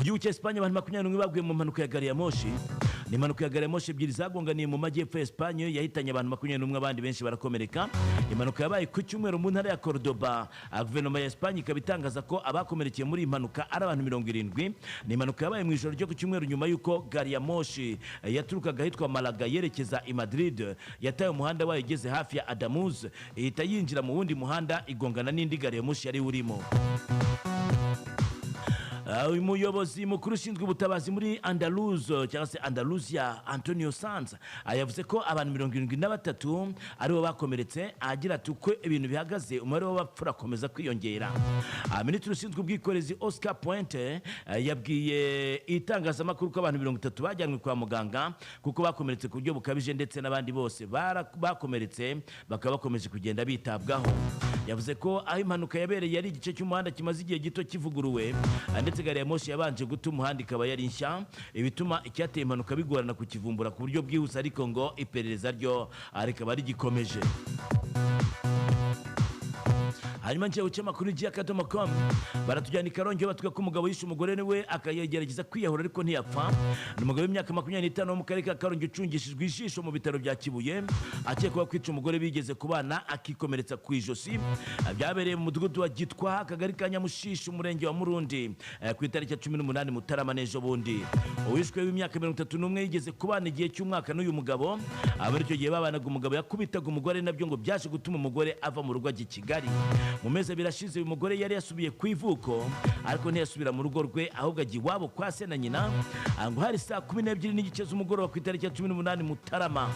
mu gihugu cya Espagne abantu 21 baguye mu mpanuka ya gari ya moshi. Ni impanuka ya gari ya moshi ebyiri zagonganiye mu majyepfo ya Espagne yahitanye abantu 21 abandi benshi barakomereka. Impanuka yabaye ku cyumweru mu ntara ya Cordoba. Guverinoma ya Espagne ikaba itangaza ko abakomerekeye muri impanuka ari abantu 70. Ni impanuka yabaye mu ijoro ryo ku cyumweru nyuma y'uko gari ya moshi yaturukaga ahitwa Malaga yerekeza i Madrid yataye umuhanda wayo igeze hafi ya Adamuz ihita yinjira mu wundi muhanda igongana n'indi gari ya moshi yari urimo. Umuyobozi mukuru ushinzwe ubutabazi muri cyangwa se Andalusia Antonio Sanz yavuze ko abantu 73 aribo bakomeretse, agira ati uko ibintu bihagaze umubare w'abapfura akomeza kwiyongera. Minisitiri ushinzwe ubwikorezi Oscar Puente yabwiye itangazamakuru ko abantu 30 bajyanwe kwa muganga kuko bakomeretse ku buryo bukabije, ndetse n'abandi bose bakomeretse bakaba bakomeje kugenda bitabwaho. Yavuze ko aho impanuka yabereye yari igice cy'umuhanda kimaze igihe gito kivuguruwe, ndetse gari ya moshi yabanje guta umuhanda ikaba yari nshya, ibituma icyateye impanuka bigorana kukivumbura ku buryo bwihuse, ariko ngo iperereza ryo rikaba rigikomeje. Hanyuma nje ucemakuru GA.com baratujyana i Karongi batwe ko umugabo yishe umugore we akayegerageza kwiyahura ariko ntiyapfa. Ni umugabo w'imyaka 25 wo mu karere ka Karongi ucungishijwe ijisho mu bitaro bya Kibuye akekwa kwica umugore bigeze kubana akikomeretsa ku ijosi. Byabereye mu mudugudu wa Gitwa akagari ka Nyamushishi umurenge wa Murundi ku itariki ya 18 Mutarama n'ejo bundi. Uwishwe w'imyaka 31 yigeze kubana igihe cy'umwaka n'uyu mugabo, abaricyo gihe babanaga umugabo yakubitaga umugore, nabyo ngo byaje gutuma umugore ava mu rugo ajya i Kigali. Mu mezi birashize uyu mugore yari yasubiye ku ivuko ariko ntiyasubira mu rugo rwe, ahubwo agiye iwabo kwa se na nyina. Ngo hari saa 12 n'igice z'umugoroba ku itariki ya 18 Mutarama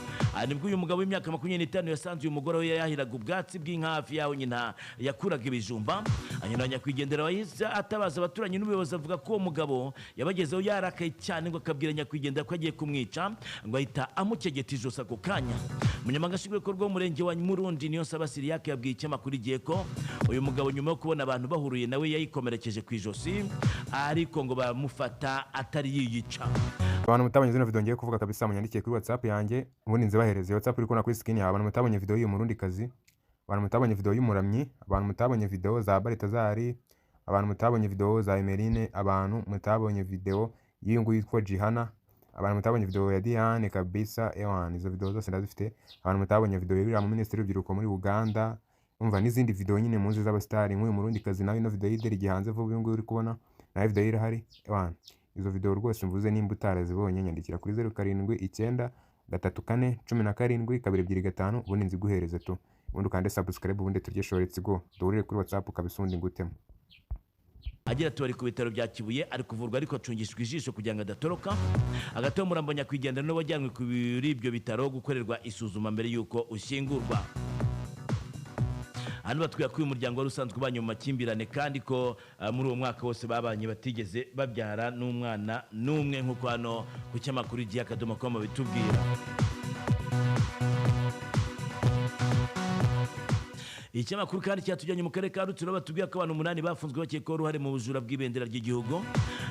nibwo uyu mugabo w'imyaka 25 yasanze uyu mugore we yahiraga ubwatsi bw'inka hafi yaho nyina yakuraga ibijumba. Nyina nyakwigendera wahise atabaza abaturanyi n'ubuyobozi avuga ko uwo mugabo yabagezeho yarakaye cyane, ngo akabwira nyakwigendera ko agiye kumwica, ngo ahita amukegeta ijosi ako kanya. Umunyamabanga nshingwabikorwa w'umurenge wa Murundi Niyonsaba Siriake yabwiye ikinyamakuru Igihe ko uyu mugabo nyuma yo kubona abantu bahuruye nawe yayikomerekeje ku ijosi, ariko ngo bamufata atari yiyica. Abantu mutabonye zino video ngiye kuvuga kabisa munyandikiye kuri WhatsApp yanjye, ubundi nzibahereze WhatsApp uri kubona kuri screen yawe. Abantu mutabonye video y'uyu Murundi kazi, abantu mutabonye video y'umuramyi, abantu mutabonye video za Baritazari, abantu mutabonye video za Emeline, abantu mutabonye video y'uyu nguyu yitwa Jihana, abantu mutabonye video ya Diane kabisa. Izo video zose ndazifite. Abantu mutabonye video y'uriya mu Minisitiri w'Urubyiruko muri Uganda, umva n'izindi video nyine munzi z'abastari nk'uyu Murundi kazi, nawe ino video y'ideri gihanze vuba uyu nguyu uri kubona nawe video irahari. Izo video rwose mvuze nimba utarazibonye nyandikira kuri 07793417 ubundi nziguhereze tu, ubundi ukande subscribe ubundi turye shoretse go duhurire kuri WhatsApp kabisundi ngutemo. Agira ati bari ku bitaro bya Kibuye ari kuvurwa ariko acungishijwe ijisho kugira ngo adatoroka. Agatomo murambo nyakwigendera no wajyanwe kuri ibyo bitaro gukorerwa isuzuma mbere yuko ushyingurwa. Hano batwiye ko uyu muryango wari usanzwe ubanye mu makimbirane, kandi ko muri uwo mwaka wose babanye batigeze babyara n'umwana n'umwe, nk'uko hano ku cyamakuru GA.com bitubwira. Ikinyamakuru kandi cyatujyanye mu karere ka Rutsiro batubwira ko abantu 8 bafunzwe bakekwaho uruhare mu bujura bw'ibendera ry'igihugu.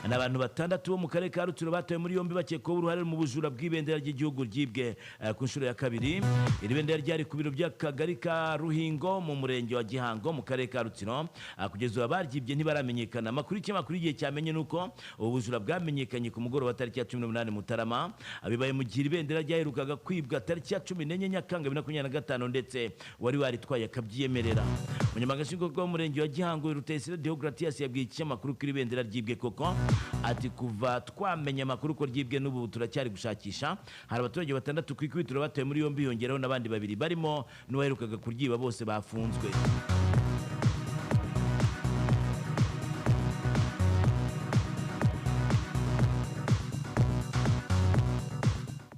N'abantu 6 bo mu karere ka Rutsiro batawe muri yombi bakekwaho uruhare mu bujura bw'ibendera ry'igihugu ryibwe ku nshuro ya kabiri. Iri bendera ryari ku biro by'akagari ka Ruhingo mu murenge wa Gihango mu karere ka Rutsiro. Kugeza ubu abaryibye ntibaramenyekana. Amakuru y'ikinyamakuru igihe cyamenye nuko ubu bujura bwamenyekanye ku mugoroba wa tariki ya 18 Mutarama. Abibaye mu gihe ibendera ryaherukaga kwibwa tariki ya 14 Nyakanga 2025, ndetse wari waritwaye akabyiye. Umunyamabanga nshingwabikorwa w'umurenge wa Gihango Rutesire Deogratias yabwiye ikinyamakuru kuri bendera ryibwe koko, ati kuva twamenya amakuru ko ryibwe n'ubu turacyari gushakisha. Hari abaturage 6 ku ikubitiro batawe muri yombi, yongeraho n'abandi 2 barimo n'uwaherukaga kuryiba, bose bafunzwe.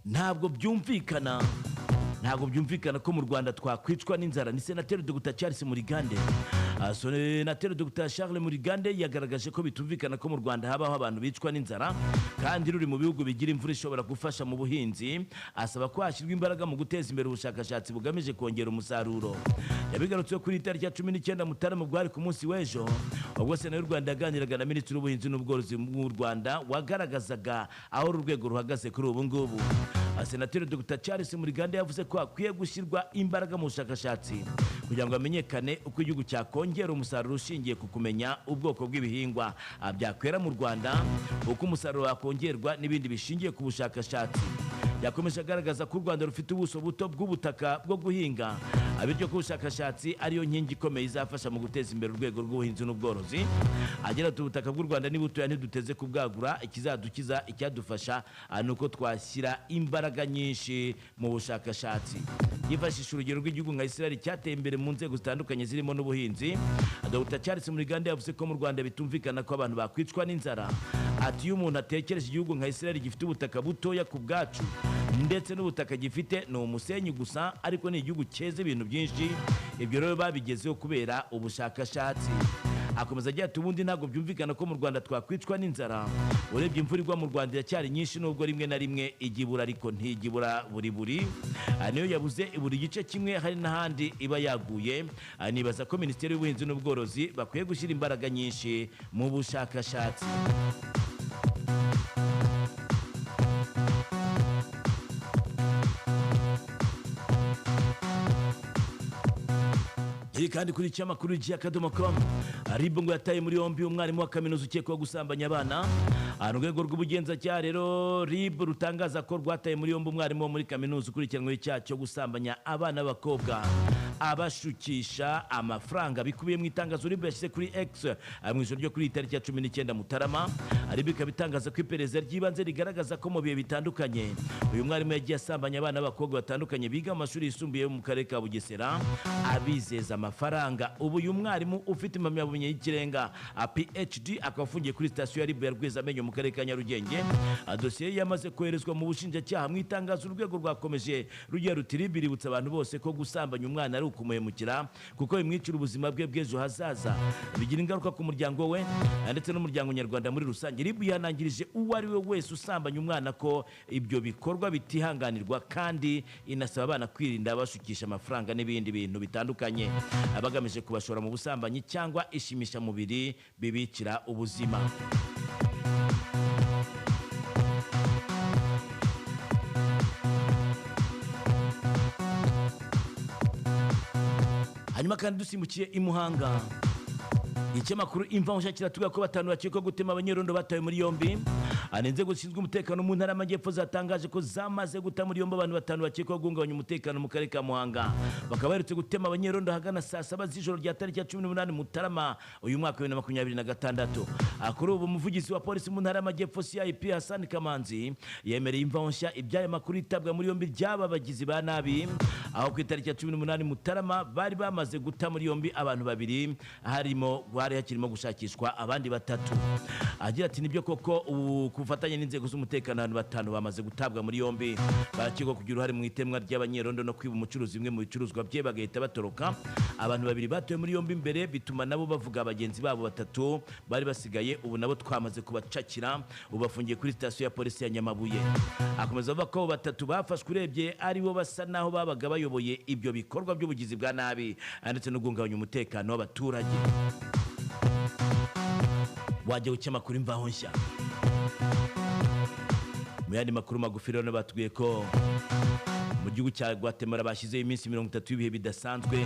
Ntabwo byumvikana ko mu Rwanda twakwicwa n'inzara. Ni Senateri Dr Charles Murigande. Senateri Dr Charles Murigande yagaragaje ko bitumvikana ko mu Rwanda habaho abantu bicwa n'inzara, kandi ruri mu bihugu bigira imvura ishobora gufasha mu buhinzi. Asaba ko hashyirwa imbaraga mu guteza imbere ubushakashatsi bugamije kongera umusaruro. Yabigarutse kuri tariki ya 19 Mutarama bwari ku munsi w'ejo, ubwo Sena y'u Rwanda yaganiraga na Minisitiri w'Ubuhinzi n'Ubworozi mu Rwanda wagaragazaga aho urwego ruhagaze kuri ubu ngubu. Senateri Dr Charles Murigande yavuze ko hakwiye gushyirwa imbaraga mu bushakashatsi kugira ngo hamenyekane uko igihugu cyakongera umusaruro ushingiye ku kumenya ubwoko bw'ibihingwa byakwera mu Rwanda, uko umusaruro wakongerwa n'ibindi bishingiye ku bushakashatsi. Yakomeje agaragaza ko u Rwanda rufite ubuso buto bw'ubutaka bwo guhinga, bityo ko ubushakashatsi ariyo nkingi ikomeye izafasha mu guteza imbere urwego rw'ubuhinzi n'ubworozi. Agira ati ubutaka bw'u Rwanda ni butoya, ntiduteze kubwagura, ikizadukiza icyadufasha ni uko twashyira imbaraga nyinshi mu bushakashatsi. Yifashisha urugero rw'igihugu nka Israel cyateye imbere mu nzego zitandukanye zirimo n'ubuhinzi. Dr Charles Murigande yavuze ko mu Rwanda bitumvikana ko abantu bakwicwa n'inzara. Ati iyo umuntu atekereje igihugu nka Israel gifite ubutaka butoya ku bwacu ndetse n'ubutaka gifite ni umusenyi gusa, ariko ni igihugu cyeze ibintu byinshi, ibyo rero babigezeho kubera ubushakashatsi. Akomeza agira ati ubundi ntabwo byumvikana ko mu Rwanda twakwicwa n'inzara. Urebye imvura igwa mu Rwanda iracyari nyinshi, nubwo rimwe na rimwe igibura, ariko ntigibura buri. Niyo yabuze buri gice kimwe, hari n'ahandi iba yaguye. Nibaza ko Minisiteri y'Ubuhinzi n'Ubworozi bakwiye gushyira imbaraga nyinshi mu bushakashatsi. Iri kandi kuri cyamakuru y'akadomo.com, RIB ngo yataye muri yombi umwarimu wa kaminuza ukekwaho gusambanya abana. Urwego rw'ubugenzacyaha rero RIB rutangaza ko rwataye muri yombi umwarimu wo muri kaminuza ukurikiranweho icyaha cyo gusambanya abana b'abakobwa abashukisha amafaranga, bikubiye mu itangazo RIB yashyize kuri X mu ijoro ryo kuri tariki ya 19 Mutarama. RIB ikaba itangaza ko iperereza ry'ibanze rigaragaza ko mu bihe bitandukanye uyu mwarimu yagiye asambanya abana b'abakobwa batandukanye biga mu mashuri yisumbuye mu karere ka Bugesera, abizeza amafaranga. Ubu uyu mwarimu ufite impamyabumenyi y'ikirenga PhD akaba afungiye kuri sitasiyo ya RIB ya Rwezamenyo mu karere ka Nyarugenge. Dosiye yamaze koherezwa mu bushinjacyaha. Mu itangazo urwego rwakomeje rugira ruti RIB iributsa abantu bose ko gusambanya umwana ari ukumuhemukira kuko bimwicira ubuzima bwe bw'ejo hazaza, bigira ingaruka ku muryango we ndetse n'umuryango nyarwanda muri rusange. RIB yihanangirije uwo ari we wese usambanya umwana ko ibyo bikorwa bitihanganirwa, kandi inasaba abana kwirinda abashukisha amafaranga n'ibindi bintu bitandukanye abagamije kubashora mu busambanyi cyangwa ishimisha mubiri bibicira ubuzima. Hanyuma kandi dusimbukiye i Muhanga, ikinyamakuru Imvaho kiratuga ko batanu bakekwa gutema abanyerondo batawe muri yombi. Inzego zishinzwe umutekano mu ntara y'Amajyepfo zatangaje ko zamaze guta muri yombi abantu batanu bakekwa guhungabanya umutekano mu karere ka Muhanga. Bakaba baherutse gutema abanyerondo hagana saa 7 z'ijoro rya tariki ya 18 Mutarama uyu mwaka wa 2026. Kuri ubu umuvugizi wa polisi mu ntara y'Amajyepfo CIP Hassan Kamanzi yemereye Imvaho iby'aya makuru itabwa muri yombi ry'aba bagizi ba nabi, aho ku itariki ya 18 Mutarama bari bamaze guta muri yombi abantu babiri, hari hakirimo gushakishwa abandi batatu. Agira ati nibyo koko kufatanya n'inzego z'umutekano abantu batanu bamaze gutabwa muri yombi, barakekwa kugira uruhare mu itemwa ry'abanyerondo no kwiba umucuruzi bimwe mu bicuruzwa bye bagahita batoroka. Abantu babiri batowe muri yombi mbere, bituma nabo bavuga abagenzi babo batatu bari basigaye, ubu nabo twamaze kubacakira, ubafungiye kuri sitasiyo ya polisi ya Nyamabuye. Akomeza avuga ko batatu bafashwe urebye ari bo basa naho babaga bayoboye ibyo bikorwa by'ubugizi bwa nabi ndetse no guhungabanya umutekano w'abaturage. Wajya ucyamakuru Imvaho Nshya. Mu yandi makuru magufi rero batubwiye ko mu gihugu cya Guatemala bashyizeho iminsi 30 y'ibihe bidasanzwe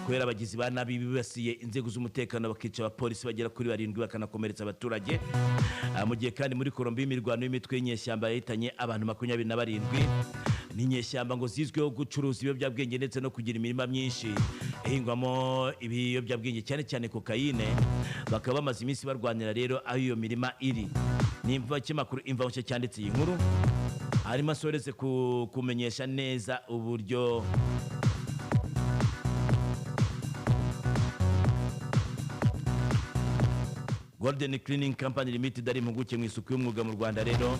kubera abagizi ba nabi bibasiye inzego z'umutekano bakica abapolisi bagera kuri 7 bakanakomeretsa abaturage. Mu gihe kandi muri Colombia imirwano y'imitwe y'inyeshyamba yahitanye abantu 27. N'inyeshyamba ngo zizweho gucuruza ibiyobyabwenge ndetse no kugira imirima myinshi ihingwamo ibiyobyabwenge cyane cyane kokayine. Bakaba bamaze iminsi barwanira rero aho iyo mirima iri. Nimva ikinyamakuru Imvaho Nshya cyanditse iyi nkuru, harimo asoreze kumenyesha neza uburyo Golden Cleaning Company Limited ari impuguke mu isuku y'umwuga mu Rwanda rero